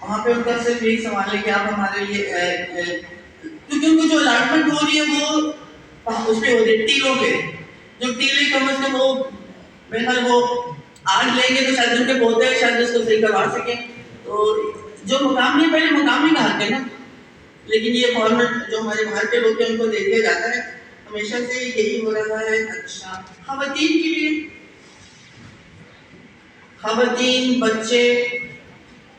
وہاں پہ ان کا صرف یہی سوال ہے کہ آپ ہمارے لیے کیونکہ ان کو جو الاٹمنٹ ہو رہی ہے وہ اس پہ ہو رہی ہے ٹیلوں پہ، جو ٹیلے کم از کم وہ بہرحال وہ آج لیں گے تو شاید ان کے پودے شاید اس کو صحیح کروا سکیں. تو جو مقامی ہے پہلے مقامی کا حق ہے نا، لیکن یہ فارمیٹ جو ہمارے باہر کے لوگ ہیں ان کو دے دیا جاتا ہے، ہمیشہ سے یہی ہو رہا ہے. اچھا، خواتین کے لیے، خواتین، بچے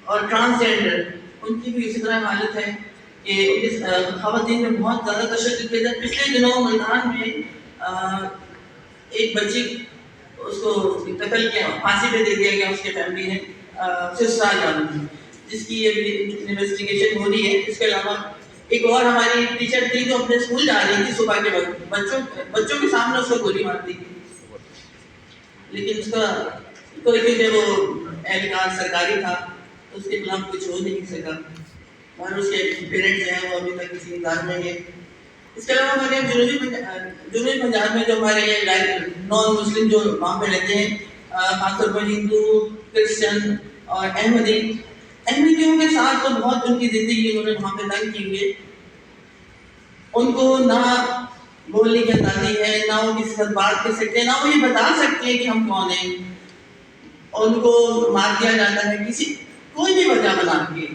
اور ٹرانسجینڈر ان کی بھی اسی طرح حالت ہے کہ خواتین میں بہت زیادہ تشدد کیا جاتا ہے. پچھلے دنوں ملتان میں ایک بچی اس کو قتل کیا، پھانسی پہ دے دیا گیا اس کے فیملی نے، سسرال والوں نے، جس کی ابھی انویسٹیگیشن ہو رہی ہے. اس کے علاوہ ایک اور ہماری ٹیچر تھی جو اپنے اسکول جا رہی تھی صبح کے وقت، بچوں کے سامنے اس کو گولی مار دی، لیکن اس کا کوئی کیونکہ وہ اہلکار سرکاری تھا تو اس کے خلاف کچھ ہو نہیں سکا، اور اس کے پیرنٹس ہیں وہ ابھی تک کسی انتظار میں ہیں. اس کے علاوہ ہمارے جنوبی پنجاب میں جو ہمارے نان مسلم جو وہاں پہ رہتے ہیں، خاص طور پر ہندو، کرسچن اور احمدیوں کے ساتھ تو بہت ان کی زندگی انہوں نے وہاں پہ تنگ کی ہوئی ہے. ان کو نہ بولنے کی آزادی ہے، نہ وہ کسی سے بات کر سکتے ہیں، نہ وہ یہ بتا سکتے ہیں کہ ہم کون ہیں. ان کو مار دیا جاتا ہے کسی کوئی بھی وجہ بنا کے.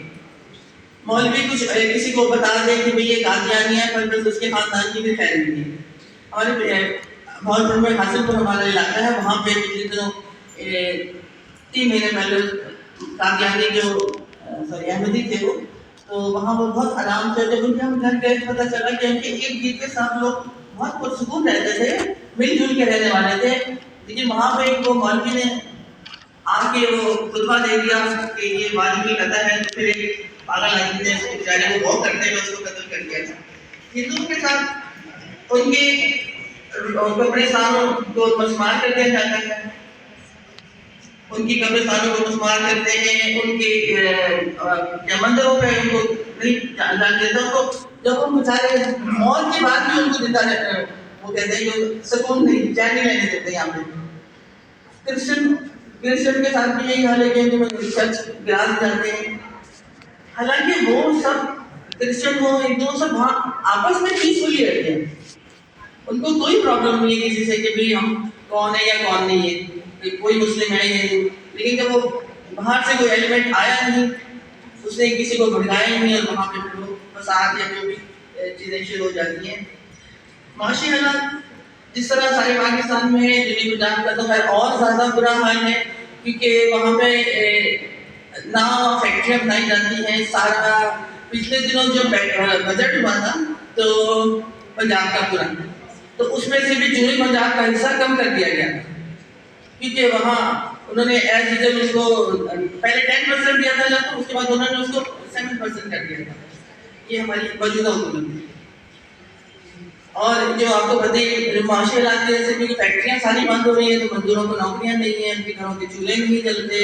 مولوی کچھ کسی کو بتا دے کہ بھئی یہ قادیانی ہے، پر بس اس کے خاندان کی بھی خیر نہیں ہے. ہمارے بہت میں حاصل پور ہمارا علاقہ ہے، وہاں پہ پچھلے دنوں 3 مہینے پہلے قادیانی جو احمدی تھے وہ، تو وہاں وہ بہت آرام سے، جب ان کے ہم گھر گئے تو پتہ چلا کہ ان کے ایک گیت کے ساتھ لوگ بہت پرسکون رہتے تھے، مل جل کے رہنے والے تھے. لیکن وہاں پہ ایک وہ مولوی نے آ کے وہ خطبہ دے دیا کہ یہ واجبی قتل ہے، تو پھر ایک پاگل آدمی نے بیچارے کو غور کرتے ہوئے اس کو قتل کر دیا تھا. ہندوؤں کے ساتھ ان کے قبرستانوں کو مسمار کر دیا جاتا ہے، ان کی قبرستانوں کو مسمار کرتے ہیں، ان کے مندروں پہ ان کو نہیں جان دیتا. ان کو جب وہ بیچارے موت کی بات بھی ان کو دیتا ہے، وہ کہتے ہیں کہ سکون نہیں، چین نہیں لینے دیتے. یہاں پہ کرسچن کے ساتھ بھی یہی حال ہے کہ وہ چرچ گراس جاتے ہیں. حالانکہ وہ سب کرسچن ہو ہندو سب وہاں آپس میں پیسفلی رہتے ہیں، ان کو کوئی پرابلم نہیں ہے کسی سے کہ بھئی ہم کون ہے یا کون نہیں ہے، کوئی مسلم ہے یا ہندو. لیکن جب وہ باہر سے کوئی ایلیمنٹ آیا نہیں، اس نے کسی کو بھڑکایا نہیں، اور وہاں پہ وہ فساد یا جو بھی چیزیں شروع ہو جاتی ہیں. معاشی حالات جس طرح سارے پاکستان میں ہے، جنوبی پنجاب کا تو خیر اور زیادہ برا حال ہے، کیونکہ وہاں پہ نہ فیکٹریاں بنائی جاتی ہیں. سارا پچھلے دنوں جو بجٹ ہوا تھا تو پنجاب کا پورا، تو اس میں سے بھی جنوبی پنجاب کا حصہ کم کر دیا گیا، کیونکہ وہاں انہوں نے ایز یوزل اس کو پہلے 10% دیا تھا، تو اس کے بعد انہوں نے اس کو 7% کر دیا تھا. یہ ہماری موجودہ حکومت ہے. اور جو آپ کو پتہ ہے معاشی حالات کی وجہ سے کیونکہ فیکٹریاں ساری بند ہو رہی ہیں تو مزدوروں کو نوکریاں نہیں ہیں، ان کے گھروں کے چولہے نہیں جلتے.